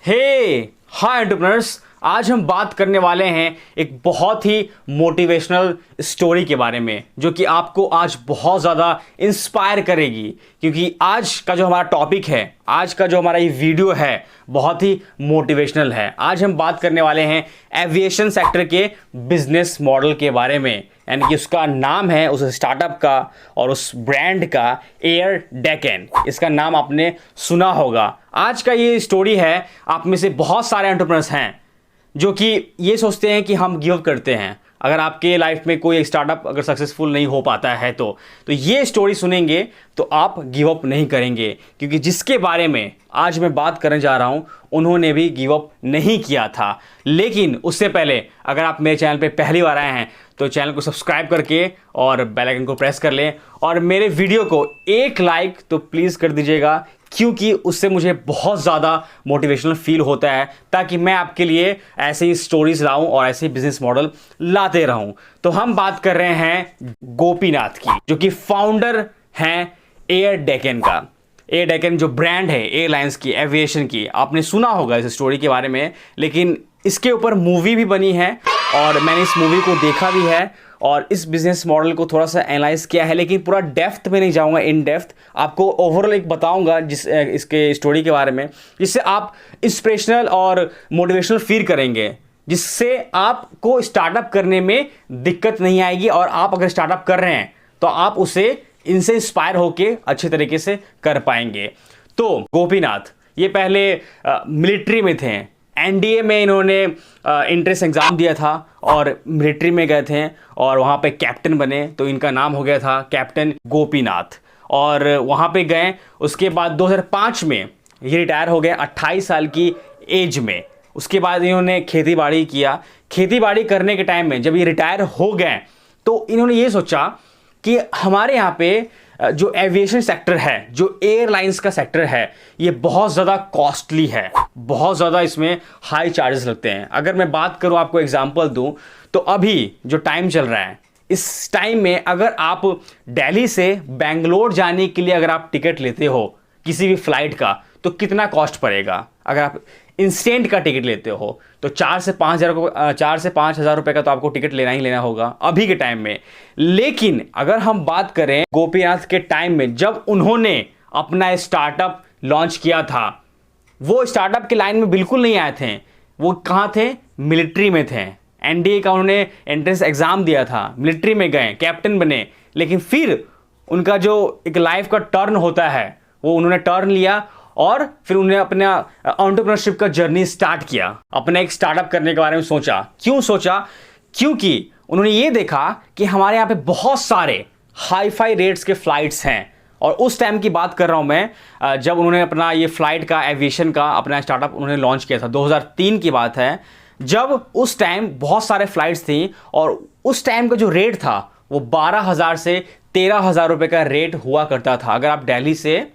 हे हाय entrepreneurs, आज हम बात करने वाले हैं एक बहुत ही मोटिवेशनल स्टोरी के बारे में जो कि आपको आज बहुत ज़्यादा इंस्पायर करेगी। क्योंकि आज का जो हमारा टॉपिक है, आज का जो हमारा ये वीडियो है, बहुत ही मोटिवेशनल है। आज हम बात करने वाले हैं एविएशन सेक्टर के बिजनेस मॉडल के बारे में, यानी कि उसका नाम है उस स्टार्टअप का और उस ब्रांड का एयर डेकन। इसका नाम आपने सुना होगा। आज का ये स्टोरी है, आप में से बहुत सारे एंटरप्रेन्योर्स हैं जो कि ये सोचते हैं कि हम गिव अप करते हैं अगर आपके लाइफ में कोई स्टार्टअप अगर सक्सेसफुल नहीं हो पाता है तो ये स्टोरी सुनेंगे तो आप गिव अप नहीं करेंगे। क्योंकि जिसके बारे में आज मैं बात करने जा रहा हूं उन्होंने भी गिव अप नहीं किया था। लेकिन उससे पहले अगर आप मेरे चैनल पे पहली बार आए हैं तो चैनल को सब्सक्राइब करके और बेल आइकन को प्रेस कर लें और मेरे वीडियो को एक लाइक तो प्लीज़ कर दीजिएगा, क्योंकि उससे मुझे बहुत ज़्यादा मोटिवेशनल फील होता है ताकि मैं आपके लिए ऐसे ही स्टोरीज लाऊं और ऐसे ही बिजनेस मॉडल लाते रहूं। तो हम बात कर रहे हैं गोपीनाथ की, जो कि फाउंडर हैं एयर डेकन का। एयर डेकन जो ब्रांड है एयरलाइंस की, एविएशन की, आपने सुना होगा इस स्टोरी के बारे में। लेकिन इसके ऊपर मूवी भी बनी है और मैंने इस मूवी को देखा भी है और इस बिजनेस मॉडल को थोड़ा सा एनालाइज किया है। लेकिन पूरा डेप्थ में नहीं जाऊंगा, इन डेप्थ आपको ओवरऑल एक बताऊंगा इसके स्टोरी के बारे में, जिससे आप इंस्पिरेशनल और मोटिवेशनल फील करेंगे, जिससे आपको स्टार्टअप करने में दिक्कत नहीं आएगी। और आप अगर स्टार्टअप कर रहे हैं तो आप उसे इनसे इंस्पायर होके अच्छे तरीके से कर पाएंगे। तो गोपीनाथ ये पहले मिलिट्री में थे, एनडीए में इन्होंने एंट्रेंस एग्ज़ाम दिया था और मिलिट्री में गए थे और वहाँ पे कैप्टन बने, तो इनका नाम हो गया था कैप्टन गोपीनाथ। और वहाँ पे गए, उसके बाद 2005 में ये रिटायर हो गए 28 साल की एज में। उसके बाद इन्होंने खेती बाड़ी किया। खेती बाड़ी करने के टाइम में जब ये रिटायर हो गए तो इन्होंने ये सोचा कि हमारे यहाँ पे जो एविएशन सेक्टर है, जो एयरलाइंस का सेक्टर है, ये बहुत ज़्यादा कॉस्टली है, बहुत ज़्यादा इसमें हाई चार्जेस लगते हैं। अगर मैं बात करूँ, आपको एग्जांपल दूँ, तो अभी जो टाइम चल रहा है, इस टाइम में अगर आप दिल्ली से बेंगलोर जाने के लिए अगर आप टिकट लेते हो किसी भी फ्लाइट का, तो कितना कॉस्ट पड़ेगा। अगर आप इंस्टेंट का टिकट लेते हो तो 4 से 5 हज़ार रुपये का तो आपको टिकट लेना ही लेना होगा अभी के टाइम में। लेकिन अगर हम बात करें गोपीनाथ के टाइम में, जब उन्होंने अपना स्टार्टअप लॉन्च किया था, वो स्टार्टअप के लाइन में बिल्कुल नहीं आए थे। वो कहाँ थे? मिलिट्री में थे। एनडीए का उन्होंने एंट्रेंस एग्जाम दिया था, मिलिट्री में गए, कैप्टन बने। लेकिन फिर उनका जो एक लाइफ का टर्न होता है वो उन्होंने टर्न लिया और फिर उन्होंने अपना एंटरप्रेन्योरशिप का जर्नी स्टार्ट किया। अपना एक स्टार्टअप करने के बारे में सोचा। क्यों सोचा? क्योंकि उन्होंने ये देखा कि हमारे यहाँ पे बहुत सारे हाई फाई रेट्स के फ्लाइट्स हैं। और उस टाइम की बात कर रहा हूँ मैं, जब उन्होंने अपना ये फ्लाइट का, एविएशन का अपना स्टार्टअप उन्होंने लॉन्च किया था। 2003 की बात है, जब उस टाइम बहुत सारे फ्लाइट्स थी और उस टाइम का जो रेट था वो 12,000 से 13,000 रुपये का रेट हुआ करता था। अगर आप दिल्ली से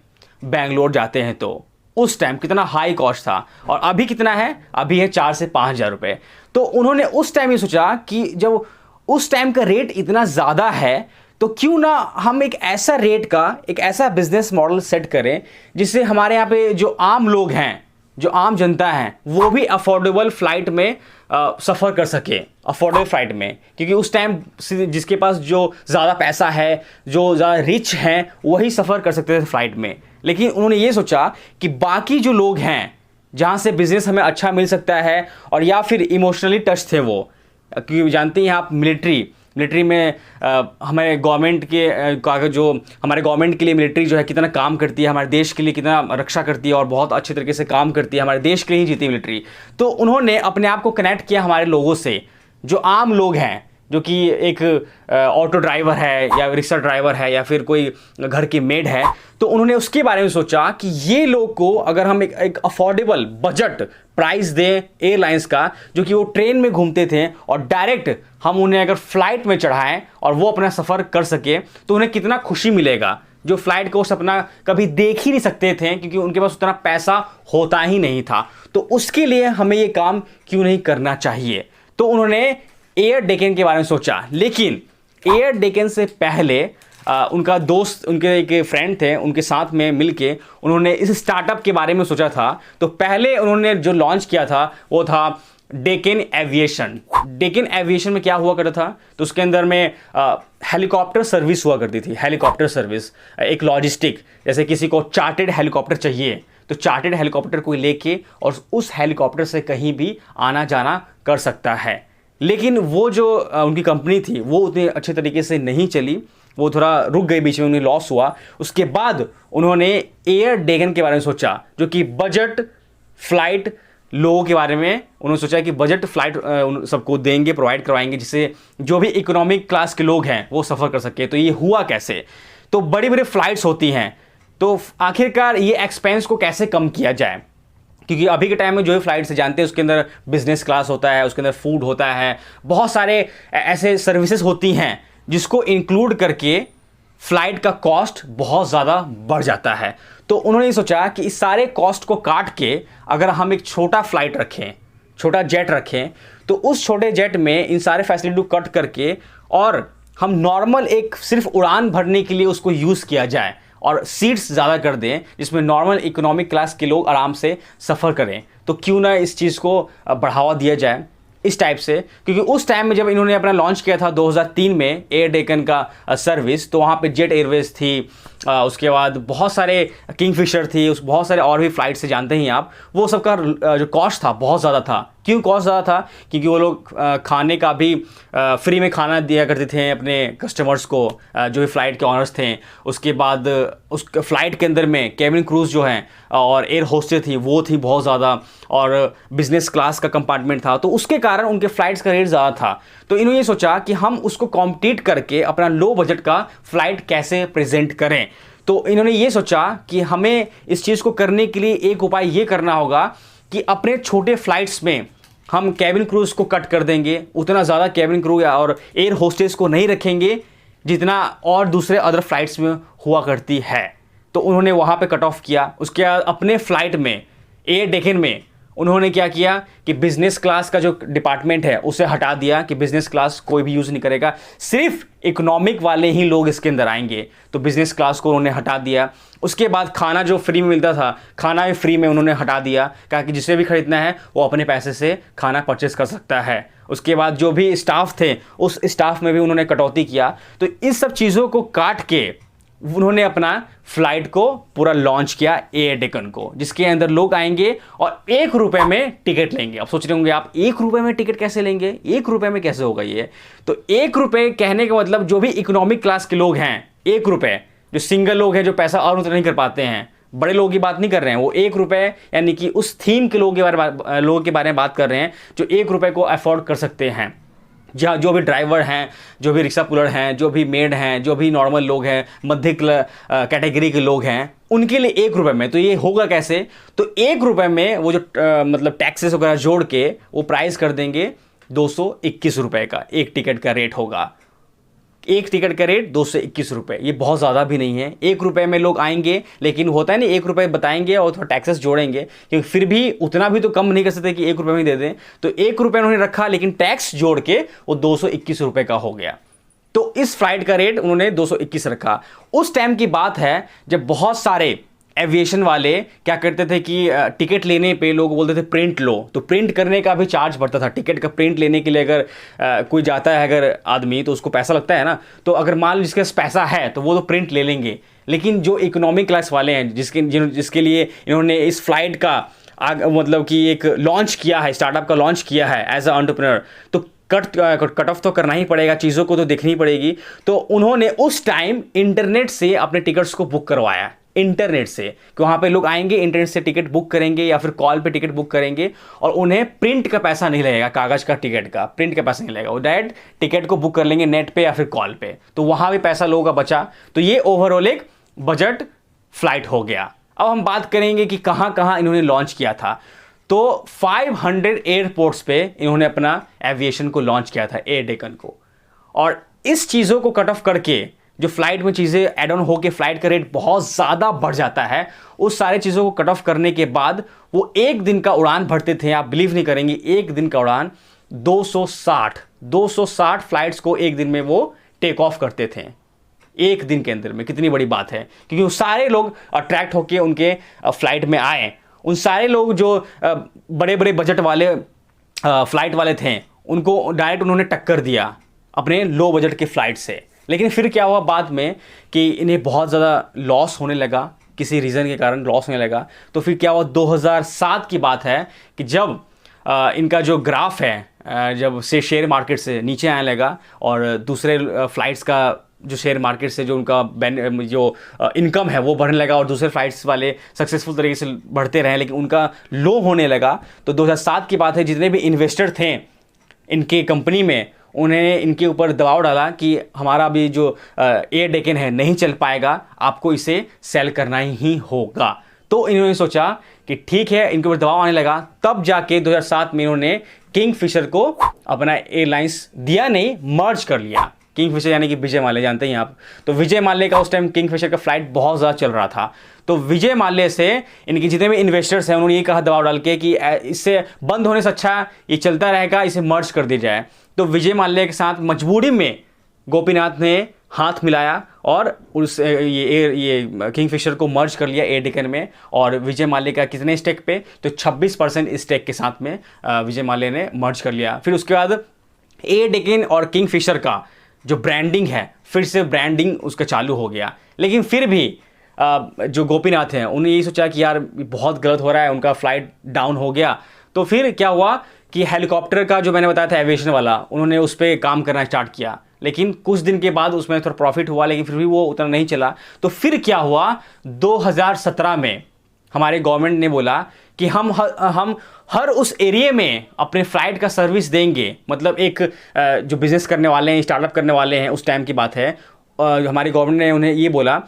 बेंगलोर जाते हैं तो उस टाइम कितना हाई कॉस्ट था। और अभी कितना है? अभी है 4 से 5 हज़ार रुपये। तो उन्होंने उस टाइम ये सोचा कि जब उस टाइम का रेट इतना ज़्यादा है तो क्यों ना हम एक ऐसा रेट का एक ऐसा बिजनेस मॉडल सेट करें जिससे हमारे यहाँ पे जो आम लोग हैं, जो आम जनता है, वो भी अफोर्डेबल फ्लाइट में सफ़र कर सके, अफोर्डेबल फ्लाइट में। क्योंकि उस टाइम जिसके पास जो ज़्यादा पैसा है, जो ज़्यादा रिच हैं, वही सफ़र कर सकते थे फ्लाइट में। लेकिन उन्होंने ये सोचा कि बाकी जो लोग हैं जहाँ से बिज़नेस हमें अच्छा मिल सकता है और या फिर इमोशनली टच थे वो, क्योंकि जानते हैं आप मिलिट्री में हमारे गवर्नमेंट के जो हमारे गवर्नमेंट के लिए मिलिट्री जो है कितना काम करती है, हमारे देश के लिए कितना रक्षा करती है और बहुत अच्छे तरीके से काम करती है, हमारे देश के लिए ही जीती है मिलिट्री। तो उन्होंने अपने आप को कनेक्ट किया हमारे लोगों से, जो आम लोग हैं, जो कि एक ऑटो ड्राइवर है या रिक्शा ड्राइवर है या फिर कोई घर की मेड है। तो उन्होंने उसके बारे में सोचा कि ये लोग को अगर हम एक अफोर्डेबल बजट प्राइस दें एयरलाइंस का, जो कि वो ट्रेन में घूमते थे, और डायरेक्ट हम उन्हें अगर फ्लाइट में चढ़ाएं और वो अपना सफ़र कर सके, तो उन्हें कितना खुशी मिलेगा, जो फ्लाइट को अपना कभी देख ही नहीं सकते थे क्योंकि उनके पास उतना पैसा होता ही नहीं था। तो उसके लिए हमें ये काम क्यों नहीं करना चाहिए। तो उन्होंने एयर डेकन के बारे में सोचा। लेकिन एयर डेकन से पहले उनका दोस्त, उनके एक फ्रेंड थे, उनके साथ में मिलके उन्होंने इस स्टार्टअप के बारे में सोचा था। तो पहले उन्होंने जो लॉन्च किया था वो था डेक्कन एविएशन। डेक्कन एविएशन में क्या हुआ करता था, तो उसके अंदर में हेलीकॉप्टर सर्विस हुआ करती थी। हेलीकॉप्टर सर्विस एक लॉजिस्टिक, जैसे किसी को चार्टेड हेलीकॉप्टर चाहिए तो चार्टेड हेलीकॉप्टर को लेके और उस हेलीकॉप्टर से कहीं भी आना जाना कर सकता है। लेकिन वो जो उनकी कंपनी थी वो उतने अच्छे तरीके से नहीं चली, वो थोड़ा रुक गई, बीच में उन्हें लॉस हुआ। उसके बाद उन्होंने एयर डेक्कन के बारे में सोचा, जो कि बजट फ्लाइट लोगों के बारे में उन्होंने सोचा कि बजट फ्लाइट सबको देंगे, प्रोवाइड करवाएंगे, जिससे जो भी इकोनॉमिक क्लास के लोग हैं वो सफ़र कर सके। तो ये हुआ कैसे, तो बड़ी बड़ी फ्लाइट्स होती हैं, तो आखिरकार ये एक्सपेंस को कैसे कम किया जाए, क्योंकि अभी के टाइम में जो भी फ्लाइट से जानते हैं उसके अंदर बिजनेस क्लास होता है, उसके अंदर फूड होता है, बहुत सारे ऐसे सर्विसेज होती हैं जिसको इंक्लूड करके फ्लाइट का कॉस्ट बहुत ज़्यादा बढ़ जाता है। तो उन्होंने सोचा कि इस सारे कॉस्ट को काट के अगर हम एक छोटा फ्लाइट रखें, छोटा जेट रखें, तो उस छोटे जेट में इन सारे फैसिलिटी को कट करके और हम नॉर्मल एक सिर्फ उड़ान भरने के लिए उसको यूज़ किया जाए और सीट्स ज़्यादा कर दें जिसमें नॉर्मल इकोनॉमिक क्लास के लोग आराम से सफ़र करें। तो क्यों ना इस चीज़ को बढ़ावा दिया जाए इस टाइप से, क्योंकि उस टाइम में जब इन्होंने अपना लॉन्च किया था 2003 में एयर डेक्कन का सर्विस, तो वहाँ पे जेट एयरवेज थी, उसके बाद बहुत सारे किंगफिशर थी, उस बहुत सारे और भी फ्लाइट से जानते हैं आप, वो सबका जो कॉस्ट था बहुत ज़्यादा था। क्यों कॉस्ट ज़्यादा था, क्योंकि वो लोग खाने का भी फ्री में खाना दिया करते थे अपने कस्टमर्स को, जो भी फ़्लाइट के ऑनर्स थे। उसके बाद उस फ्लाइट के अंदर में केबिन क्रूज जो हैं और एयर होस्टेस थी वो थी बहुत ज़्यादा, और बिजनेस क्लास का कंपार्टमेंट था, तो उसके कारण उनके फ़्लाइट्स का रेट ज़्यादा था। तो इन्होंने ये सोचा कि हम उसको कॉम्पिटिट करके अपना लो बजट का फ़्लाइट कैसे प्रेजेंट करें। तो इन्होंने ये सोचा कि हमें इस चीज़ को करने के लिए एक उपाय ये करना होगा कि अपने छोटे फ्लाइट्स में हम कैबिन क्रूज को कट कर देंगे, उतना ज़्यादा कैबिन क्रू और एयर होस्टेस को नहीं रखेंगे जितना और दूसरे अदर फ्लाइट्स में हुआ करती है। तो उन्होंने वहाँ पे कट ऑफ किया। उसके बाद अपने फ़्लाइट में एयर डेक्कन में उन्होंने क्या किया कि बिज़नेस क्लास का जो डिपार्टमेंट है उसे हटा दिया कि बिज़नेस क्लास कोई भी यूज़ नहीं करेगा, सिर्फ इकोनॉमिक वाले ही लोग इसके अंदर आएंगे। तो बिज़नेस क्लास को उन्होंने हटा दिया। उसके बाद खाना जो फ्री में मिलता था, खाना भी फ्री में उन्होंने हटा दिया, कहा कि जिसे भी खरीदना है वो अपने पैसे से खाना परचेस कर सकता है। उसके बाद जो भी स्टाफ थे उस स्टाफ में भी उन्होंने कटौती किया। तो इस सब चीज़ों को काट के उन्होंने अपना फ्लाइट को पूरा लॉन्च किया एयर डेक्कन को, जिसके अंदर लोग आएंगे और ₹1 में टिकट लेंगे। अब सोच रहे होंगे आप ₹1 में टिकट कैसे लेंगे, ₹1 में कैसे होगा ये। तो ₹1 कहने का मतलब जो भी इकोनॉमिक क्लास के लोग हैं, ₹1 जो सिंगल लोग हैं जो पैसा और उतना नहीं कर पाते हैं, बड़े लोगों की बात नहीं कर रहे हैं, वो ₹1 यानी कि उस थीम के लोगों के बारे में बात कर रहे हैं जो ₹1 को अफोर्ड कर सकते हैं। जहाँ जो भी ड्राइवर हैं, जो भी रिक्शा पुलर हैं, जो भी मेड हैं, जो भी नॉर्मल लोग हैं, मध्य कैटेगरी के लोग हैं, उनके लिए ₹1 में। तो ये होगा कैसे, तो ₹1 में वो जो मतलब टैक्सेस वगैरह जोड़ के वो प्राइस कर देंगे ₹221 का एक टिकट का रेट होगा। एक टिकट का रेट ₹221। ये बहुत ज़्यादा भी नहीं है। ₹1 में लोग आएंगे, लेकिन होता है ना ₹1 बताएंगे और थोड़ा टैक्सेस जोड़ेंगे, क्योंकि फिर भी उतना भी तो कम नहीं कर सकते कि ₹1 में दे दें। तो ₹1 उन्होंने रखा, लेकिन टैक्स जोड़ के वो ₹221 का हो गया। तो इस फ्लाइट का रेट उन्होंने 221 रखा। उस टाइम की बात है जब बहुत सारे एविएशन वाले क्या करते थे कि टिकट लेने पे लोग बोलते थे प्रिंट लो, तो प्रिंट करने का भी चार्ज बढ़ता था। टिकट का प्रिंट लेने के लिए अगर कोई जाता है अगर आदमी, तो उसको पैसा लगता है ना। तो अगर मान लो जिसके पास पैसा है तो वो तो प्रिंट ले लेंगे, लेकिन जो इकोनॉमिक क्लास वाले हैं जिसके लिए इन्होंने इस फ्लाइट का मतलब कि एक लॉन्च किया है, स्टार्टअप का लॉन्च किया है एज अ एंटरप्रेन्योर, तो कट ऑफ तो करना ही पड़ेगा, चीज़ों को तो देखनी पड़ेगी। तो उन्होंने उस टाइम इंटरनेट से अपने टिकट्स को बुक करवाया, इंटरनेट से, कि वहाँ पे लोग आएंगे, इंटरनेट से टिकट बुक करेंगे या फिर कॉल पे टिकट बुक करेंगे, और उन्हें प्रिंट का पैसा नहीं लगेगा, कागज़ का टिकट का प्रिंट का पैसा नहीं लगेगा। वो डायरेक्ट टिकट को बुक कर लेंगे नेट पे या फिर कॉल पे, तो वहाँ भी पैसा लोगों का बचा। तो ये ओवरऑल एक बजट फ्लाइट हो गया। अब हम बात करेंगे कि कहाँ कहाँ इन्होंने लॉन्च किया था। तो 500 एयरपोर्ट्स पे इन्होंने अपना एविएशन को लॉन्च किया था, एयर डेक्कन को। और इस चीज़ों को कट ऑफ करके जो फ्लाइट में चीज़ें एड ऑन होकर फ्लाइट का रेट बहुत ज़्यादा बढ़ जाता है, उस सारे चीज़ों को कट ऑफ करने के बाद वो एक दिन का उड़ान भरते थे। आप बिलीव नहीं करेंगे, एक दिन का उड़ान 260 फ्लाइट्स को एक दिन में वो टेक ऑफ करते थे। एक दिन के अंदर में, कितनी बड़ी बात है। क्योंकि वो सारे लोग अट्रैक्ट होके उनके फ्लाइट में आए। उन सारे लोग जो बड़े बड़े बजट वाले फ्लाइट वाले थे, उनको डायरेक्ट उन्होंने टक्कर दिया अपने लो बजट के फ़्लाइट से। लेकिन फिर क्या हुआ बाद में कि इन्हें बहुत ज़्यादा लॉस होने लगा, किसी रीज़न के कारण लॉस होने लगा। तो फिर क्या हुआ, 2007 की बात है कि जब इनका जो ग्राफ है जब से शेयर मार्केट से नीचे आने लगा और दूसरे फ्लाइट्स का जो शेयर मार्केट से जो उनका जो इनकम है वो बढ़ने लगा और दूसरे फ्लाइट्स वाले सक्सेसफुल तरीके से बढ़ते रहे, लेकिन उनका लो होने लगा। तो 2007 की बात है, जितने भी इन्वेस्टर थे इनके कंपनी में, उन्हें इनके ऊपर दबाव डाला कि हमारा भी जो एयर डेकन है नहीं चल पाएगा, आपको इसे सेल करना ही होगा। तो इन्होंने सोचा कि ठीक है, इनके ऊपर दबाव आने लगा। तब जाके 2007 में इन्होंने किंगफिशर को अपना एयरलाइंस दिया नहीं, मर्ज कर लिया। किंगफिशर यानी कि विजय माल्या, जानते हैं आप। तो विजय माल्या का उस टाइम किंगफिशर का फ्लाइट बहुत ज़्यादा चल रहा था। तो विजय माल्या से इनके जितने भी इन्वेस्टर्स हैं उन्होंने ये कहा दबाव डाल के कि इससे बंद होने से अच्छा ये चलता रहेगा, इसे मर्ज कर दिया जाए। तो विजय माल्या के साथ मजबूरी में गोपीनाथ ने हाथ मिलाया और उस ये किंगफिशर को मर्ज कर लिया एयर डेकन में। और विजय माल्या का कितने स्टेक पे, तो 26% स्टेक के साथ में विजय माल्या ने मर्ज कर लिया। फिर उसके बाद एयर डेकन और किंगफिशर का जो ब्रांडिंग है, फिर से ब्रांडिंग उसका चालू हो गया। लेकिन फिर भी जो गोपीनाथ हैं उन्होंने यही सोचा कि यार बहुत गलत हो रहा है, उनका फ्लाइट डाउन हो गया। तो फिर क्या हुआ कि हेलीकॉप्टर का जो मैंने बताया था एविएशन वाला, उन्होंने उस पर काम करना स्टार्ट किया। लेकिन कुछ दिन के बाद उसमें थोड़ा प्रॉफिट हुआ, लेकिन फिर भी वो उतना नहीं चला। तो फिर क्या हुआ, 2017 में हमारे गवर्नमेंट ने बोला कि हम हर उस एरिया में अपने फ्लाइट का सर्विस देंगे। मतलब एक जो बिज़नेस करने वाले हैं, स्टार्टअप करने वाले हैं, उस टाइम की बात है, हमारी गवर्नमेंट ने उन्हें ये बोला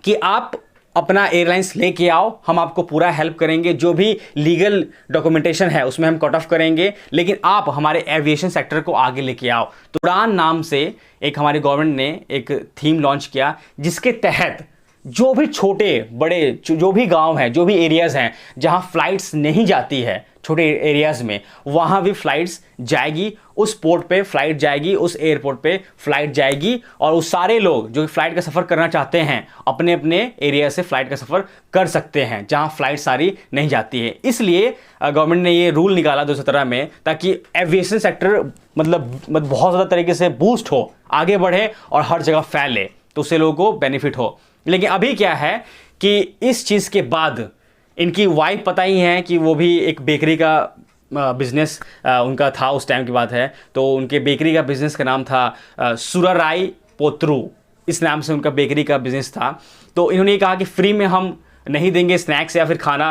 कि आप अपना एयरलाइंस लेके आओ, हम आपको पूरा हेल्प करेंगे, जो भी लीगल डॉक्यूमेंटेशन है उसमें हम कट ऑफ करेंगे, लेकिन आप हमारे एविएशन सेक्टर को आगे लेके आओ। तो उड़ान नाम से एक हमारी गवर्नमेंट ने एक थीम लॉन्च किया, जिसके तहत जो भी छोटे बड़े जो भी गांव हैं, जो भी एरियाज़ हैं जहां फ्लाइट्स नहीं जाती है, छोटे एरियाज़ में, वहां भी फ्लाइट्स जाएगी। उस पोर्ट पे फ्लाइट जाएगी, उस एयरपोर्ट पे फ्लाइट जाएगी और उस सारे लोग जो फ्लाइट का सफ़र करना चाहते हैं अपने अपने एरिया से फ्लाइट का सफ़र कर सकते हैं जहां फ्लाइट सारी नहीं जाती है। इसलिए गवर्नमेंट ने ये रूल निकाला 2017 में, ताकि एविएशन सेक्टर मतलब बहुत ज़्यादा तरीके से बूस्ट हो, आगे बढ़े और हर जगह फैले, तो उससे लोगों को बेनिफिट हो। लेकिन अभी क्या है कि इस चीज़ के बाद इनकी वाइफ, पता ही है कि वो भी एक बेकरी का बिज़नेस उनका था, उस टाइम की बात है। तो उनके बेकरी का बिज़नेस का नाम था सुराराई पोत्रू, इस नाम से उनका बेकरी का बिज़नेस था। तो इन्होंने कहा कि फ्री में हम नहीं देंगे स्नैक्स या फिर खाना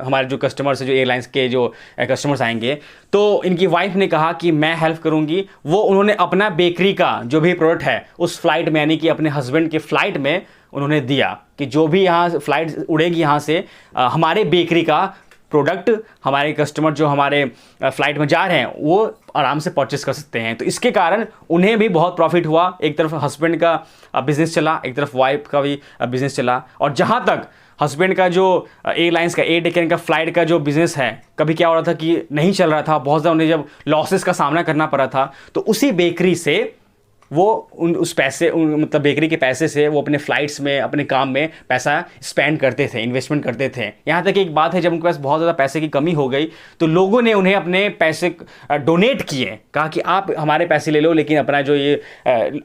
हमारे जो कस्टमर्स जो एयरलाइंस के जो कस्टमर्स आएंगे। तो इनकी वाइफ ने कहा कि मैं हेल्प करूंगी। वो उन्होंने अपना बेकरी का जो भी प्रोडक्ट है उस फ्लाइट में, यानी कि अपने हस्बैंड के फ़्लाइट में उन्होंने दिया कि जो भी यहाँ फ्लाइट उड़ेगी यहाँ से हमारे बेकरी का प्रोडक्ट हमारे कस्टमर जो हमारे फ्लाइट में जा रहे हैं वो आराम से परचेस कर सकते हैं। तो इसके कारण उन्हें भी बहुत प्रॉफिट हुआ। एक तरफ हस्बैंड का बिज़नेस चला, एक तरफ वाइफ का भी बिज़नेस चला। और जहाँ तक हस्बैंड का जो एयरलाइंस का एयर डेकन का फ़्लाइट का जो बिज़नेस है, कभी क्या हो रहा था कि नहीं चल रहा था, बहुत ज़्यादा उन्हें जब लॉसेस का सामना करना पड़ा था, तो उसी बेकरी से वो उस पैसे मतलब बेकरी के पैसे से वो अपने फ़्लाइट्स में, अपने काम में पैसा स्पेंड करते थे, इन्वेस्टमेंट करते थे। यहाँ तक एक बात है, जब उनके पास बहुत ज़्यादा पैसे की कमी हो गई तो लोगों ने उन्हें अपने पैसे डोनेट किए, कहा कि आप हमारे पैसे ले लो, लेकिन अपना जो ये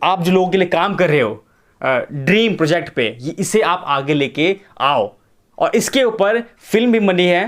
आप जो लोगों के लिए काम कर रहे हो ड्रीम प्रोजेक्ट पे, इसे आप आगे लेके आओ। और इसके ऊपर फिल्म भी बनी है।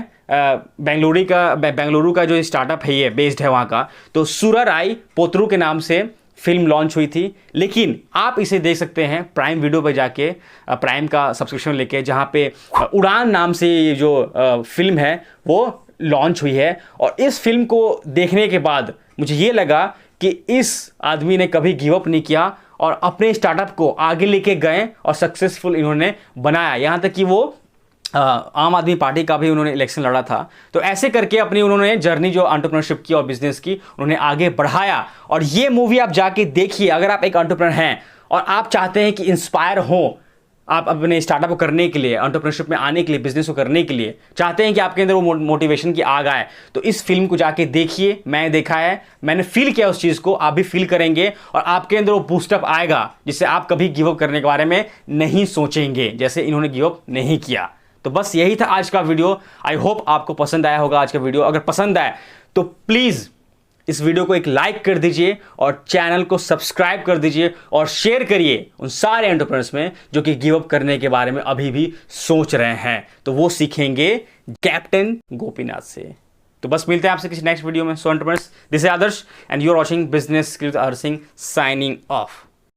बेंगलुरु का जो स्टार्टअप है ये बेस्ड है वहाँ का। तो सुराराई पोत्रू के नाम से फिल्म लॉन्च हुई थी। लेकिन आप इसे देख सकते हैं प्राइम वीडियो पर जाके, प्राइम का सब्सक्रिप्शन लेके, जहाँ पे उड़ान नाम से ये जो फिल्म है वो लॉन्च हुई है। और इस फिल्म को देखने के बाद मुझे ये लगा कि इस आदमी ने कभी गिव अप नहीं किया और अपने स्टार्टअप को आगे लेके गए और सक्सेसफुल इन्होंने बनाया। यहाँ तक कि वो आम आदमी पार्टी का भी उन्होंने इलेक्शन लड़ा था। तो ऐसे करके अपनी उन्होंने जर्नी जो एंटरप्रेन्योरशिप की और बिजनेस की उन्होंने आगे बढ़ाया। और ये मूवी आप जाके देखिए, अगर आप एक एंटरप्रेन्योर हैं और आप चाहते हैं कि इंस्पायर हो आप अपने स्टार्टअप को करने के लिए, एंटरप्रेन्योरशिप में आने के लिए, बिजनेस को करने के लिए चाहते हैं कि आपके अंदर वो मोटिवेशन की आग आए, तो इस फिल्म को जाके देखिए। मैंने देखा है, मैंने फील किया उस चीज़ को, आप भी फील करेंगे और आपके अंदर वो बूस्टअप आएगा जिससे आप कभी गिव अप करने के बारे में नहीं सोचेंगे, जैसे इन्होंने गिव अप नहीं किया। तो बस यही था आज का वीडियो। आई होप आपको पसंद आया होगा आज का वीडियो। अगर पसंद आए तो प्लीज़ इस वीडियो को एक लाइक कर दीजिए और चैनल को सब्सक्राइब कर दीजिए और शेयर करिए उन सारे एंटरप्रेन्योर्स में जो कि गिव अप करने के बारे में अभी भी सोच रहे हैं, तो वो सीखेंगे कैप्टन गोपीनाथ से। तो बस मिलते हैं आपसे किसी नेक्स्ट वीडियो में। So entrepreneurs, this is Adarsh and you are watching business skills Adarsh Singh, signing of.